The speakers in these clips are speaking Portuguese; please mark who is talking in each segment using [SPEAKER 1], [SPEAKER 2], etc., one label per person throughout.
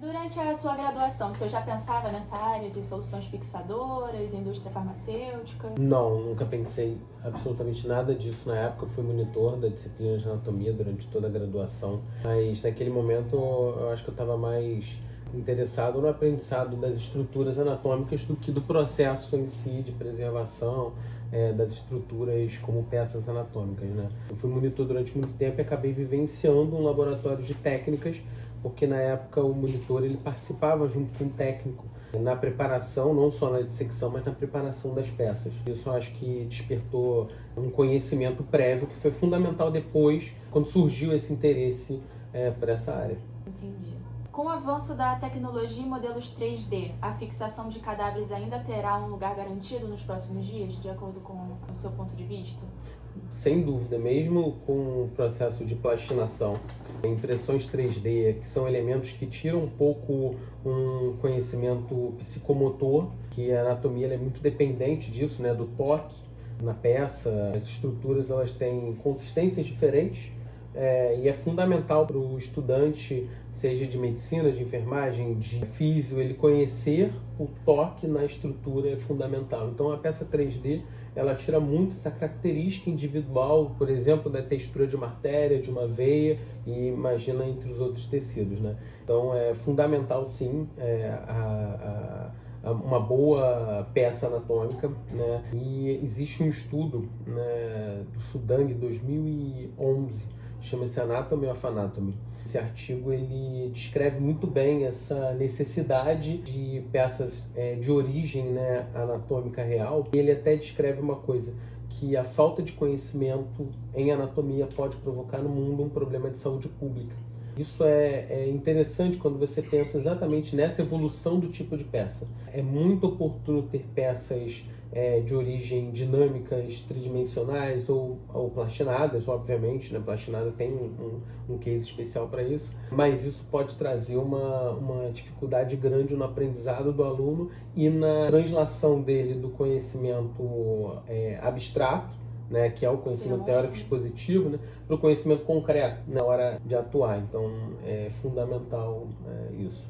[SPEAKER 1] Durante a sua graduação, você já pensava nessa área de soluções fixadoras, indústria farmacêutica?
[SPEAKER 2] Não, nunca pensei absolutamente nada disso na época. Eu fui monitor da disciplina de anatomia durante toda a graduação, mas naquele momento eu acho que eu estava mais interessado no aprendizado das estruturas anatômicas do que do processo em si de preservação das estruturas como peças anatômicas, né? Eu fui monitor durante muito tempo e acabei vivenciando um laboratório de técnicas, porque na época o monitor ele participava junto com o técnico na preparação, não só na dissecção, mas na preparação das peças. Isso eu acho que despertou um conhecimento prévio que foi fundamental depois, quando surgiu esse interesse por essa área.
[SPEAKER 1] Entendi. Com o avanço da tecnologia e modelos 3D, a fixação de cadáveres ainda terá um lugar garantido nos próximos dias, de acordo com o seu ponto de vista?
[SPEAKER 2] Sem dúvida, mesmo com o processo de plastinação, impressões 3D, que são elementos que tiram um pouco um conhecimento psicomotor, que a anatomia ela é muito dependente disso, né, do toque na peça. As estruturas elas têm consistências diferentes e é fundamental para o estudante, seja de medicina, de enfermagem, de físio, ele conhecer o toque na estrutura é fundamental. Então a peça 3D ela tira muito essa característica individual, por exemplo, da textura de uma artéria, de uma veia, e imagina entre os outros tecidos, né? Então é fundamental sim uma boa peça anatômica, né? E existe um estudo, né, do Sudang 2011, chama-se Anatomy of Anatomy. Esse artigo ele descreve muito bem essa necessidade de peças de origem, né, anatômica real. E ele até descreve uma coisa, que a falta de conhecimento em anatomia pode provocar no mundo um problema de saúde pública. Isso é interessante quando você pensa exatamente nessa evolução do tipo de peça. É muito oportuno ter peças de origem dinâmicas, tridimensionais ou plastinadas, obviamente, né? Plastinada tem um case especial para isso, mas isso pode trazer uma dificuldade grande no aprendizado do aluno e na translação dele do conhecimento abstrato, né, que é o conhecimento teórico expositivo, né, para o conhecimento concreto na hora de atuar. Então é fundamental isso.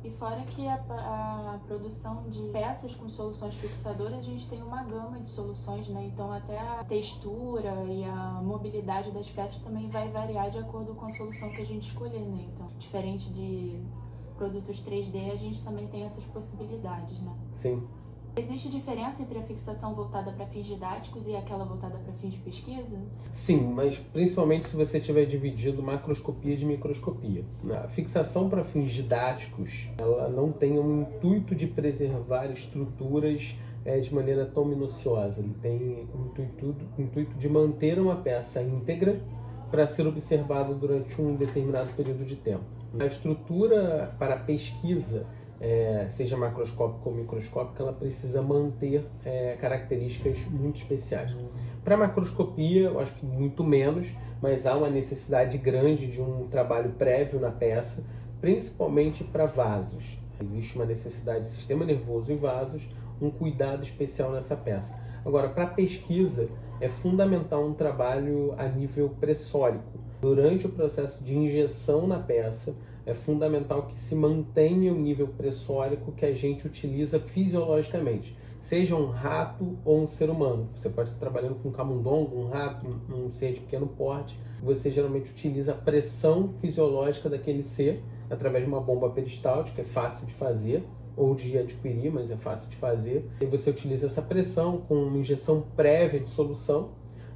[SPEAKER 1] E fora que a produção de peças com soluções fixadoras, a gente tem uma gama de soluções, né? Então até a textura e a mobilidade das peças também vai variar de acordo com a solução que a gente escolher, né? Então, diferente de produtos 3D, a gente também tem essas possibilidades, né?
[SPEAKER 2] Sim.
[SPEAKER 1] Existe diferença entre a fixação voltada para fins didáticos e aquela voltada para fins de pesquisa?
[SPEAKER 2] Sim, mas principalmente se você tiver dividido macroscopia de microscopia. A fixação para fins didáticos, ela não tem um intuito de preservar estruturas de maneira tão minuciosa. Ele tem o intuito de manter uma peça íntegra para ser observada durante um determinado período de tempo. A estrutura para pesquisa, seja macroscópica ou microscópica, ela precisa manter características muito especiais. Para macroscopia, eu acho que muito menos, mas há uma necessidade grande de um trabalho prévio na peça, principalmente para vasos. Existe uma necessidade de sistema nervoso e vasos, um cuidado especial nessa peça. Agora, para pesquisa, é fundamental um trabalho a nível pressórico. Durante o processo de injeção na peça, é fundamental que se mantenha o nível pressórico que a gente utiliza fisiologicamente, seja um rato ou um ser humano. Você pode estar trabalhando com um camundongo, um rato, um ser de pequeno porte. Você geralmente utiliza a pressão fisiológica daquele ser através de uma bomba peristáltica, é fácil de fazer, ou de adquirir, mas é fácil de fazer. E você utiliza essa pressão com uma injeção prévia de solução,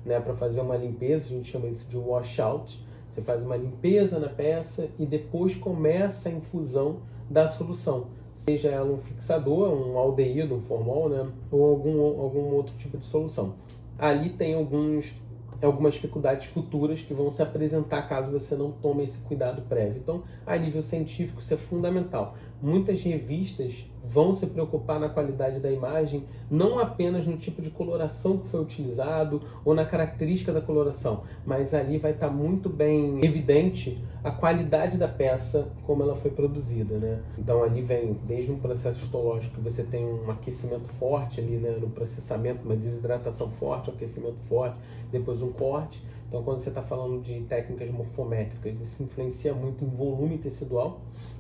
[SPEAKER 2] né, para fazer uma limpeza, a gente chama isso de washout. Você faz uma limpeza na peça e depois começa a infusão da solução, seja ela um fixador, um aldeído, um formol, né, ou algum outro tipo de solução. Ali tem algumas dificuldades futuras que vão se apresentar caso você não tome esse cuidado prévio. Então, a nível científico, isso é fundamental. Muitas revistas vão se preocupar na qualidade da imagem, não apenas no tipo de coloração que foi utilizado ou na característica da coloração, mas ali vai estar muito bem evidente a qualidade da peça, como ela foi produzida, né? Então ali vem desde um processo histológico que você tem um aquecimento forte ali, né, no processamento, uma desidratação forte, um aquecimento forte, depois um corte. Então Então, quando você está falando de técnicas morfométricas, isso influencia muito em volume tecidual,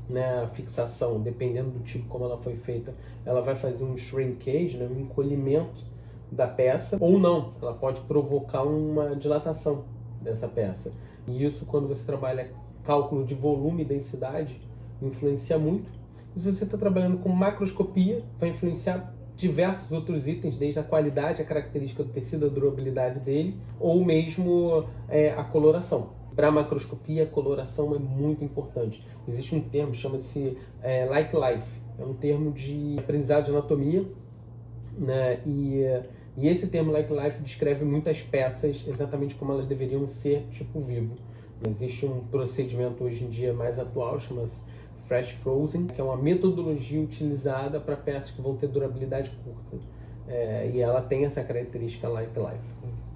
[SPEAKER 2] né? A fixação, dependendo do tipo como ela foi feita, ela vai fazer um shrinkage, né? Um encolhimento da peça, ou não, ela pode provocar uma dilatação dessa peça. E isso, quando você trabalha cálculo de volume e densidade, influencia muito. E se você está trabalhando com macroscopia, vai influenciar diversos outros itens, desde a qualidade, a característica do tecido, a durabilidade dele, ou mesmo a coloração. Para a macroscopia, a coloração é muito importante. Existe um termo, chama-se like life, é um termo de aprendizado de anatomia, né? E esse termo like life descreve muitas peças exatamente como elas deveriam ser, tipo vivo. Existe um procedimento hoje em dia mais atual, chama-se Fresh Frozen, que é uma metodologia utilizada para peças que vão ter durabilidade curta. E ela tem essa característica like life.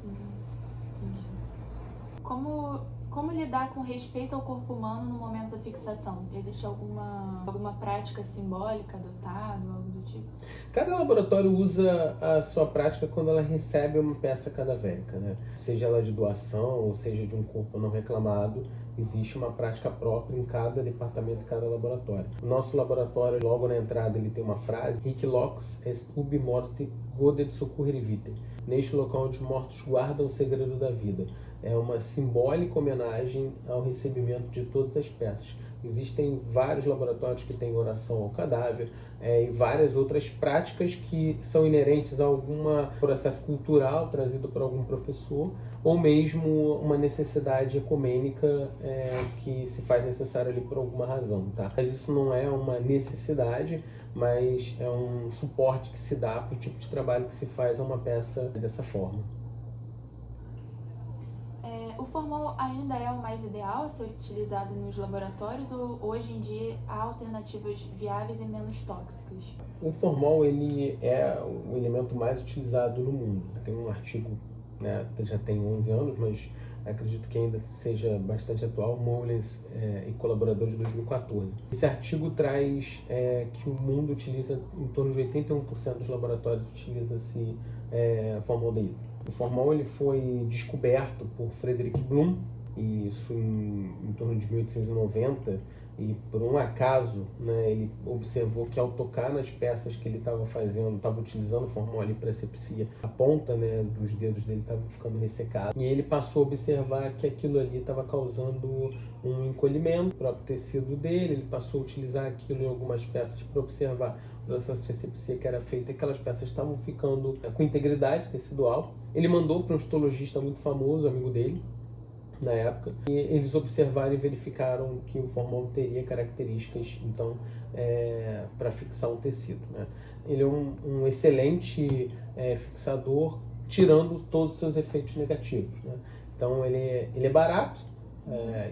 [SPEAKER 1] Entendi. Como lidar com respeito ao corpo humano no momento da fixação? Existe alguma prática simbólica adotada, algo do tipo?
[SPEAKER 2] Cada laboratório usa a sua prática quando ela recebe uma peça cadavérica, né? Seja ela de doação ou seja de um corpo não reclamado, existe uma prática própria em cada departamento, em cada laboratório. O nosso laboratório, logo na entrada, ele tem uma frase: Hic locus est ubi morte godet succurrere vitae. Neste local onde os mortos guardam o segredo da vida. É uma simbólica homenagem ao recebimento de todas as peças. Existem vários laboratórios que têm oração ao cadáver e várias outras práticas que são inerentes a algum processo cultural trazido por algum professor ou mesmo uma necessidade ecumênica que se faz necessária ali por alguma razão, tá? Mas isso não é uma necessidade, mas é um suporte que se dá para o tipo de trabalho que se faz a uma peça dessa forma.
[SPEAKER 1] O formol ainda é o mais ideal a ser utilizado nos laboratórios ou hoje em dia há alternativas viáveis e menos tóxicas?
[SPEAKER 2] O formol ele é o elemento mais utilizado no mundo. Tem um artigo, né, já tem 11 anos, mas acredito que ainda seja bastante atual, Mollens e colaborador de 2014. Esse artigo traz que o mundo utiliza, em torno de 81% dos laboratórios utiliza-se formaldeído. O formol ele foi descoberto por Frederick Bloom, e isso em torno de 1890, e por um acaso, né, ele observou que ao tocar nas peças que ele estava fazendo, estava utilizando formol ali para asepsia, a ponta, né, dos dedos dele estava ficando ressecada, e ele passou a observar que aquilo ali estava causando um encolhimento no próprio tecido dele. Ele passou a utilizar aquilo em algumas peças para observar o processo de asepsia que era feito, e aquelas peças estavam ficando com integridade tecidual. Ele mandou para um histologista muito famoso, amigo dele, na época, e eles observaram e verificaram que o formol teria características, então, para fixar um tecido, né? Ele é um excelente fixador, tirando todos os seus efeitos negativos, né? Então, ele é barato,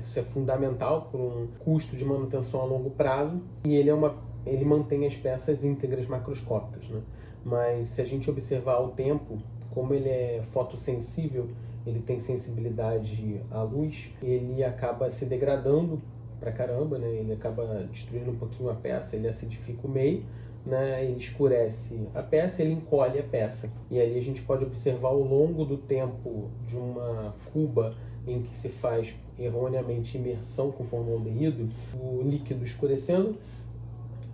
[SPEAKER 2] isso é fundamental por um custo de manutenção a longo prazo, e ele mantém as peças íntegras macroscópicas, né? Mas se a gente observar o tempo, como ele é fotossensível, ele tem sensibilidade à luz, ele acaba se degradando pra caramba, né? Ele acaba destruindo um pouquinho a peça, ele acidifica o meio, né? Ele escurece a peça, ele encolhe a peça. E ali a gente pode observar ao longo do tempo de uma cuba em que se faz erroneamente imersão com formaldeído, o líquido escurecendo,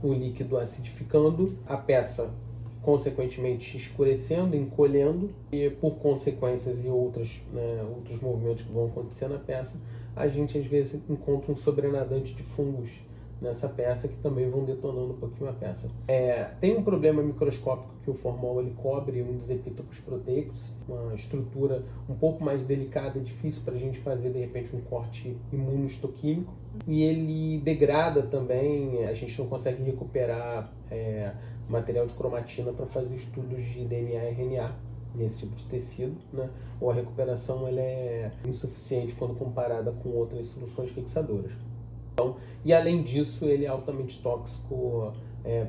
[SPEAKER 2] o líquido acidificando, a peça consequentemente escurecendo, encolhendo, e por consequências e outros movimentos que vão acontecer na peça, a gente às vezes encontra um sobrenadante de fungos nessa peça que também vão detonando um pouquinho a peça. Tem um problema microscópico que o formol ele cobre um dos epítopos proteicos, uma estrutura um pouco mais delicada e difícil para a gente fazer de repente um corte imunohistoquímico, e ele degrada também, a gente não consegue recuperar material de cromatina para fazer estudos de DNA e RNA nesse tipo de tecido, né? Ou a recuperação ela é insuficiente quando comparada com outras soluções fixadoras. Então, e além disso, ele é altamente tóxico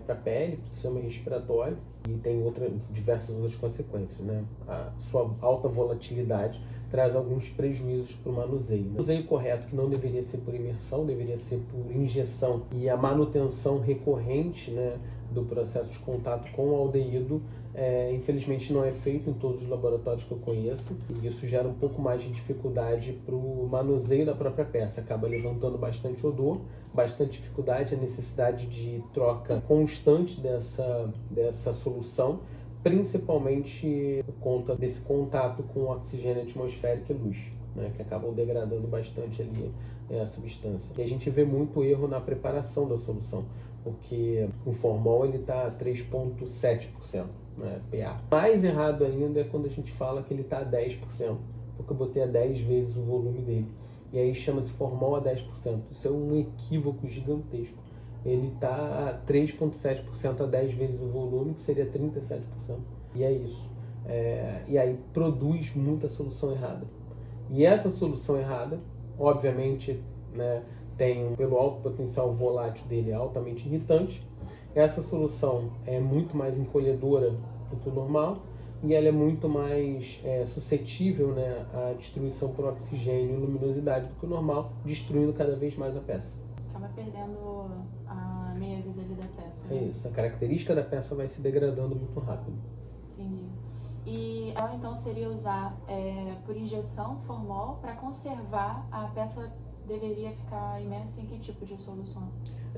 [SPEAKER 2] para a pele, para o sistema respiratório, e tem diversas outras consequências, né? A sua alta volatilidade traz alguns prejuízos para o manuseio. O manuseio correto, que não deveria ser por imersão, deveria ser por injeção, e a manutenção recorrente, né, do processo de contato com o aldeído, infelizmente não é feito em todos os laboratórios que eu conheço, e isso gera um pouco mais de dificuldade para o manuseio da própria peça, acaba levantando bastante odor, bastante dificuldade, a necessidade de troca constante dessa solução, principalmente por conta desse contato com oxigênio atmosférico e luz, né, que acabam degradando bastante ali a substância. E a gente vê muito erro na preparação da solução, porque o formol está a 3,7%, né, pH. Mais errado ainda é quando a gente fala que ele está a 10%, porque eu botei a 10 vezes o volume dele. E aí chama-se formol a 10%. Isso é um equívoco gigantesco. Ele está a 3,7% a 10 vezes o volume, que seria 37%. E é isso. E aí produz muita solução errada. E essa solução errada, obviamente, né, tem, pelo alto potencial volátil dele, é altamente irritante. Essa solução é muito mais encolhedora do que o normal e ela é muito mais suscetível, né, à destruição por oxigênio e luminosidade do que o normal, destruindo cada vez mais a peça.
[SPEAKER 1] Acaba perdendo a meia-vida ali da peça.
[SPEAKER 2] É isso, a característica da peça vai se degradando muito rápido.
[SPEAKER 1] Entendi. E ela então seria usar por injeção formol para conservar a peça. Deveria ficar imersa em que tipo de solução?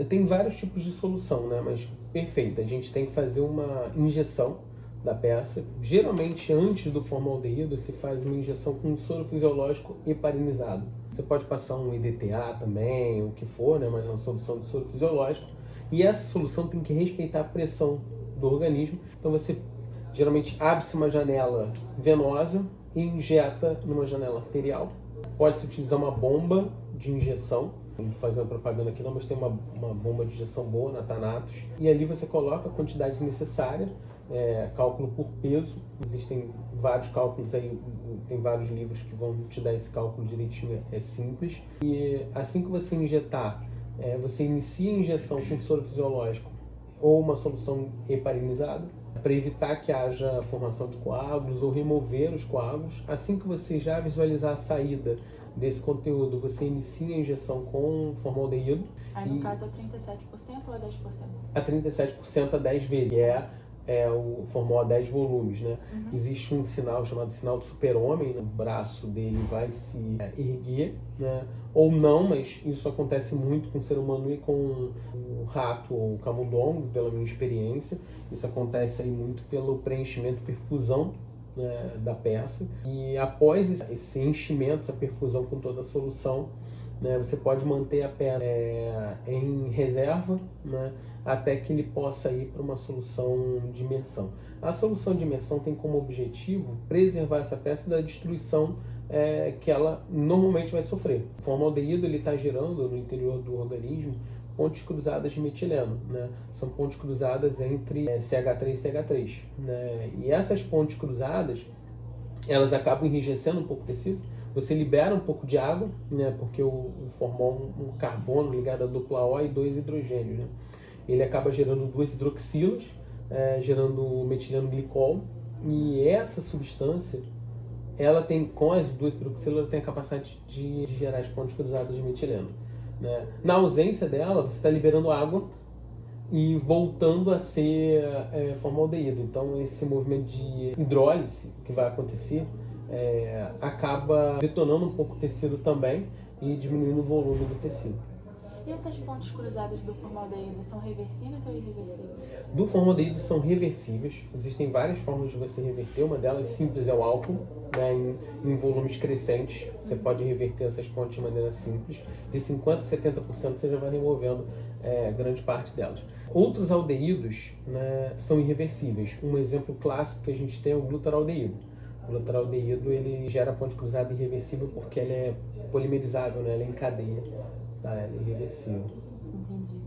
[SPEAKER 2] Tem vários tipos de solução, né? Mas perfeito, a gente tem que fazer uma injeção da peça. Geralmente, antes do formaldeído, se faz uma injeção com um soro fisiológico heparinizado. Você pode passar um EDTA também, o que for, né? Mas é uma solução de soro fisiológico. E essa solução tem que respeitar a pressão do organismo. Então você geralmente abre-se uma janela venosa e injeta numa janela arterial. Pode-se utilizar uma bomba de injeção, não vou fazer uma propaganda aqui não, mas tem uma bomba de injeção boa na Thanatos, e ali você coloca a quantidade necessária, cálculo por peso. Existem vários cálculos aí, tem vários livros que vão te dar esse cálculo direitinho, é simples. E assim que você injetar, você inicia a injeção com soro fisiológico ou uma solução heparinizada, para evitar que haja formação de coágulos ou remover os coágulos. Assim que você já visualizar a saída desse conteúdo, você inicia a injeção com formaldeído.
[SPEAKER 1] Aí no caso é 37% ou é 10%?
[SPEAKER 2] A 37% a 10 vezes, que é o formol a 10 volumes, né?
[SPEAKER 1] Uhum.
[SPEAKER 2] Existe um sinal chamado sinal do super-homem, né? O braço dele vai se erguer, né? Ou não, mas isso acontece muito com o ser humano e com o rato ou o camundongo, pela minha experiência. Isso acontece aí muito pelo preenchimento e perfusão, né, da peça. E após esse enchimento, essa perfusão com toda a solução, né, você pode manter a peça em reserva, né, até que ele possa ir para uma solução de imersão. A solução de imersão tem como objetivo preservar essa peça da destruição que ela normalmente vai sofrer. O formaldeído está gerando no interior do organismo pontes cruzadas de metileno, né? São pontes cruzadas entre CH3 e CH3, né? E essas pontes cruzadas, elas acabam enrijecendo um pouco o tecido. Você libera um pouco de água, né? Porque o formol um carbono ligado a dupla O e 2 hidrogênios, né? Ele acaba gerando 2 hidroxilas, gerando metileno glicol, e essa substância, ela tem, com as 2 hidroxilas, ela tem a capacidade de gerar as pontes cruzadas de metileno, né? Na ausência dela, você está liberando água e voltando a ser formaldeído. Então esse movimento de hidrólise que vai acontecer acaba detonando um pouco o tecido também e diminuindo o volume do tecido.
[SPEAKER 1] E essas pontes cruzadas do formaldeído são reversíveis ou irreversíveis?
[SPEAKER 2] Do formaldeído são reversíveis. Existem várias formas de você reverter. Uma delas simples é o álcool, né, em volumes crescentes. Você pode reverter essas pontes de maneira simples. De 50% a 70% você já vai removendo grande parte delas. Outros aldeídos, né, são irreversíveis. Um exemplo clássico que a gente tem é o glutaraldeído. O glutaraldeído ele gera ponte cruzada irreversível porque ela é polimerizável, né, ela é em cadeia. Ela é irreversível.
[SPEAKER 1] Entendi.